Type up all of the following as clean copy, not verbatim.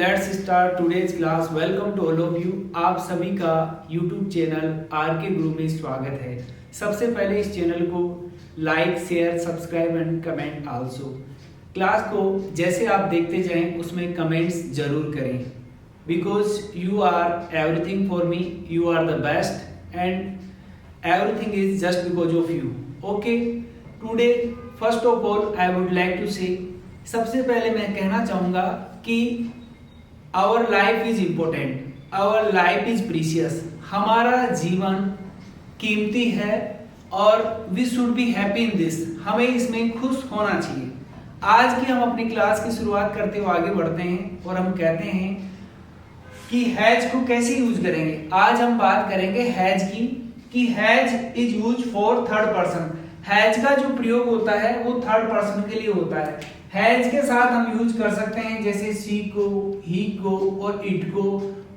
Let's start today's class. Welcome to all of you. आप सभी का यूट्यूब चैनल आर के गुरु में स्वागत है। सबसे पहले इस चैनल को like, share, subscribe and comment also. Class को जैसे आप देखते जाएं उसमें कमेंट्स जरूर करें, because you are everything for me, you are the best and everything is just because of you. Okay, today first of all I would like to say, सबसे पहले मैं कहना चाहूँगा कि our life is important, our life is precious. हमारा जीवन कीमती है और we should be happy in this. हमें इसमें खुश होना चाहिए। आज की हम अपनी क्लास की शुरुआत करते हुए आगे बढ़ते हैं और हम कहते हैं कि हैज को कैसे यूज करेंगे। आज हम बात करेंगे हैज की, कि has is use for third person. Has का जो प्रयोग होता है वो थर्ड पर्सन के लिए होता है। हैज के साथ हम यूज कर सकते हैं जैसे सी को, ही को और इट को,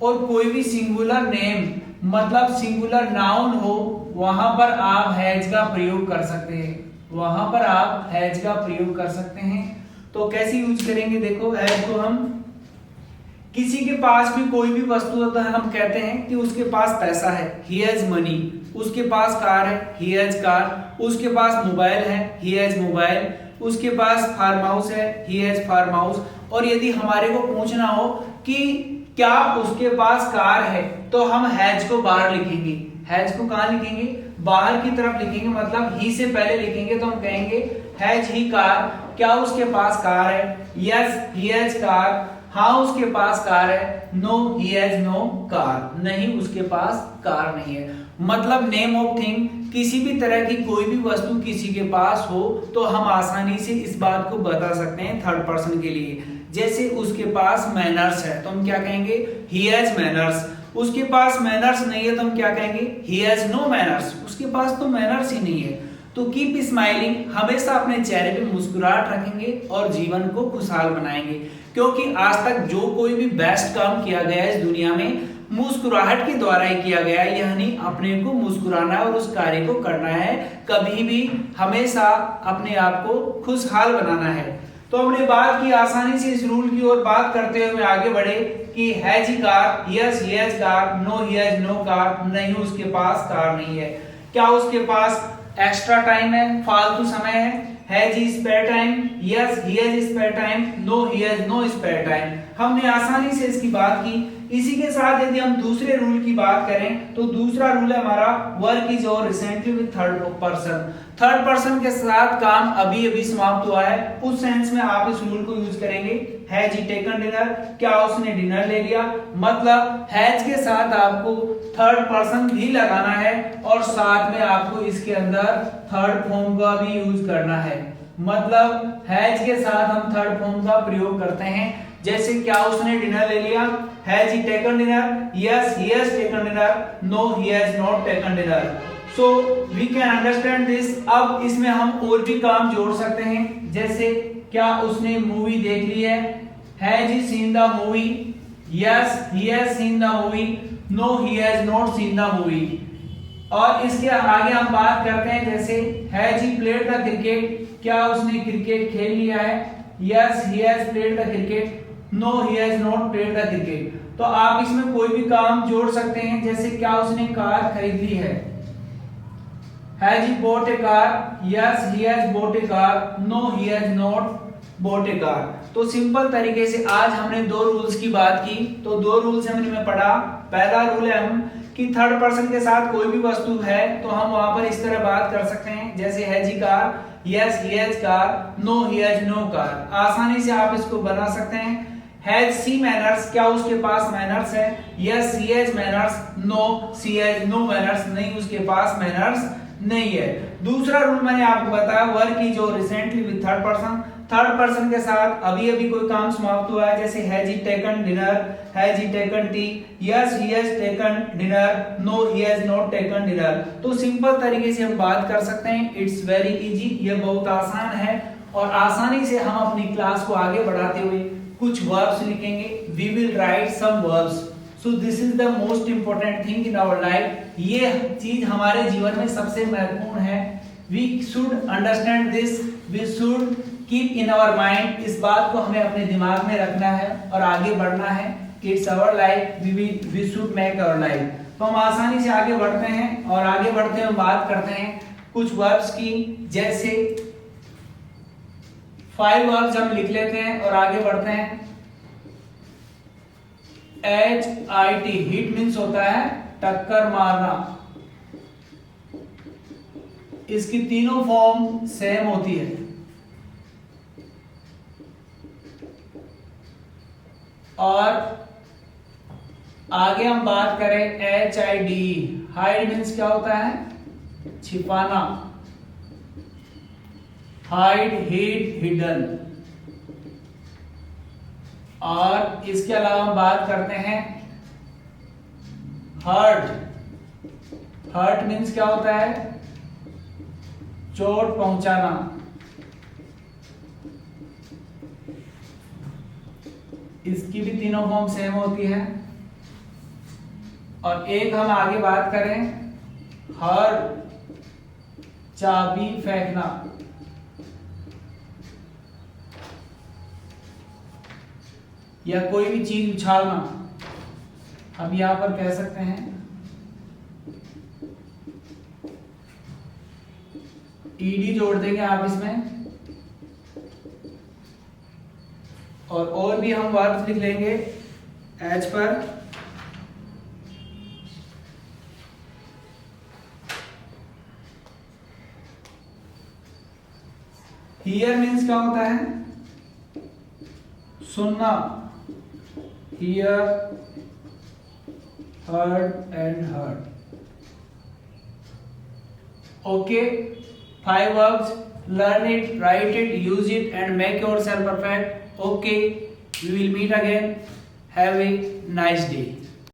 और कोई भी सिंगुलर नेम मतलब सिंगुलर नाउन हो वहां पर आप हैज का प्रयोग कर सकते हैं। वहां पर आप हैज का प्रयोग कर सकते हैं। तो कैसे यूज करेंगे, देखो हैज को हम किसी के पास भी कोई भी वस्तु होता है, हम कहते हैं कि उसके पास पैसा है, ही हैज मनी। उसके पास कार है, ही हैज कार। उसके पास मोबाइल है, ही हैज मोबाइल। उसके पास फार्म हाउस है, ही हैज फार्म हाउस। और यदि हमारे को पूछना हो कि क्या उसके पास कार है, तो हम हैज को बाहर लिखेंगे। हैज को कहां लिखेंगे? बाहर की तरफ लिखेंगे, मतलब ही से पहले लिखेंगे। तो हम कहेंगे हैज ही कार। क्या उसके पास कार है? Yes, he has car. हाँ, उसके पास कार है। No, he has no car. नहीं, उसके पास कार नहीं है। मतलब नेम ऑफ थिंग, किसी भी तरह की कोई भी वस्तु किसी के पास हो तो हम आसानी से इस बात को बता सकते हैं थर्ड पर्सन के लिए। जैसे उसके पास मैनर्स है तो हम क्या कहेंगे? He has manners. उसके पास मैनर्स नहीं है तो हम क्या कहेंगे? He has no manners. उसके पास तो मैनर्स ही नहीं है। तो कीप स्माइलिंग, हमेशा अपने चेहरे पे मुस्कुराहट रखेंगे और जीवन को खुशहाल बनाएंगे। क्योंकि आज तक जो कोई भी बेस्ट काम किया गया है इस दुनिया में मुस्कुराहट के द्वारा ही किया गया है। यानी अपने को मुस्कुराना है और उस कार्य को करना है। कभी भी हमेशा अपने आप को खुशहाल बनाना है। तो हमने बात की आसानी से इस रूल की ओर बात करते हुए आगे बढ़े कि has he car? Yes, he has car. No, he has no car. नहीं, उसके पास कार नहीं है। क्या उसके पास एक्स्ट्रा टाइम है, फालतू समय है? Has he spare time? Yes, he has spare time. No, he has no spare time. हमने आसानी से इसकी बात की। इसी के साथ यदि हम दूसरे रूल की बात करें तो दूसरा रूल है हमारा वर्क इज और recently with third person. Third person के साथ काम अभी अभी समाप्त हुआ है, उस सेंस में आप इस रूल को यूज करेंगे। Has he taken dinner? क्या उसने डिनर ले लिया? मतलब हैज के साथ आपको थर्ड पर्सन भी लगाना है और साथ में आपको इसके अंदर थर्ड फॉर्म का भी यूज करना है। मतलब हैज के साथ हम थर्ड फॉर्म का प्रयोग करते हैं। जैसे क्या उसने डिनर ले लिया? Has he taken dinner? Yes, he has taken dinner. No, he has not taken dinner. So we can understand this. अब इसमें हम और भी काम जोड़ सकते हैं। जैसे क्या उसने मूवी देख ली है? Has he seen the movie? Yes, he has seen the movie. No, he has not seen the movie. और इसके आगे हम बात करते हैं जैसे has he played the cricket? क्या उसने क्रिकेट खेल लिया है? Yes, he has played the cricket. No, he has not played the cricket. तो आप इसमें कोई भी काम जोड़ सकते हैं। जैसे क्या उसने कार खरीद ली है? Has he bought a car? Yes, he has bought a car. No, he has not bought a car. तो सिंपल तरीके से आज हमने दो रूल्स की बात की। तो दो रूल्स हमने पढ़ा। पहला रूल है हम कि थर्ड पर्सन के साथ कोई भी वस्तु है तो हम वहां पर इस तरह बात कर सकते हैं जैसे has he car? Yes, he has car. No, he has no car. आसानी से आप इसको बना सकते हैं। Has she manners? क्या उसके पास मैनर्स है? Yes, he has manners. No, she has no manners. नहीं, उसके पास मैनर्स नहीं है। दूसरा रूल मैंने आपको बताया वर्क इज और recently with third person. Third person के साथ अभी अभी कोई काम समाप्त हुआ है। जैसे has he taken dinner? Has he taken tea? Yes, he has taken dinner. No, he has not taken dinner. तो सिंपल तरीके से हम बात कर सकते हैं। इट्स वेरी इजी, ये बहुत आसान है। और आसानी से हम अपनी क्लास को आगे बढ़ाते हुए कुछ वर्ब्स लिखेंगे। We will write some verbs. So this is the most important thing in our life. ये चीज हमारे जीवन में सबसे महत्वपूर्ण है। We should understand this, we should keep in our mind, इस बात को हमें अपने दिमाग में रखना है और आगे बढ़ना है। It's our life, we should make our life. तो हम आसानी से आगे बढ़ते हैं और आगे बढ़ते हुए बात करते हैं कुछ वर्ब्स की। जैसे 5 वर्ब्स हम लिख लेते हैं और आगे बढ़ते हैं। HIT, हिट मीन्स होता है टक्कर मारना। इसकी तीनों फॉर्म सेम होती है। और आगे हम बात करें HID, हाइड मीन्स क्या होता है, छिपाना। Hide, hid, hidden. और इसके अलावा हम बात करते हैं हर्ट। हर्ट मीन्स क्या होता है, चोट पहुंचाना। इसकी भी तीनों फॉर्म सेम होती है। और एक हम आगे बात करें हर, चाबी फेंकना। या कोई भी चीज उछालना, हम यहां पर कह सकते हैं ईडी जोड़ देंगे आप इसमें। और भी हम वर्ड्स लिख लेंगे एच पर। हियर मीन्स क्या होता है, सुनना। Here, heard and heard. Okay, 5 verbs, learn it, write it, use it and make yourself perfect. Okay, we will meet again. Have a nice day.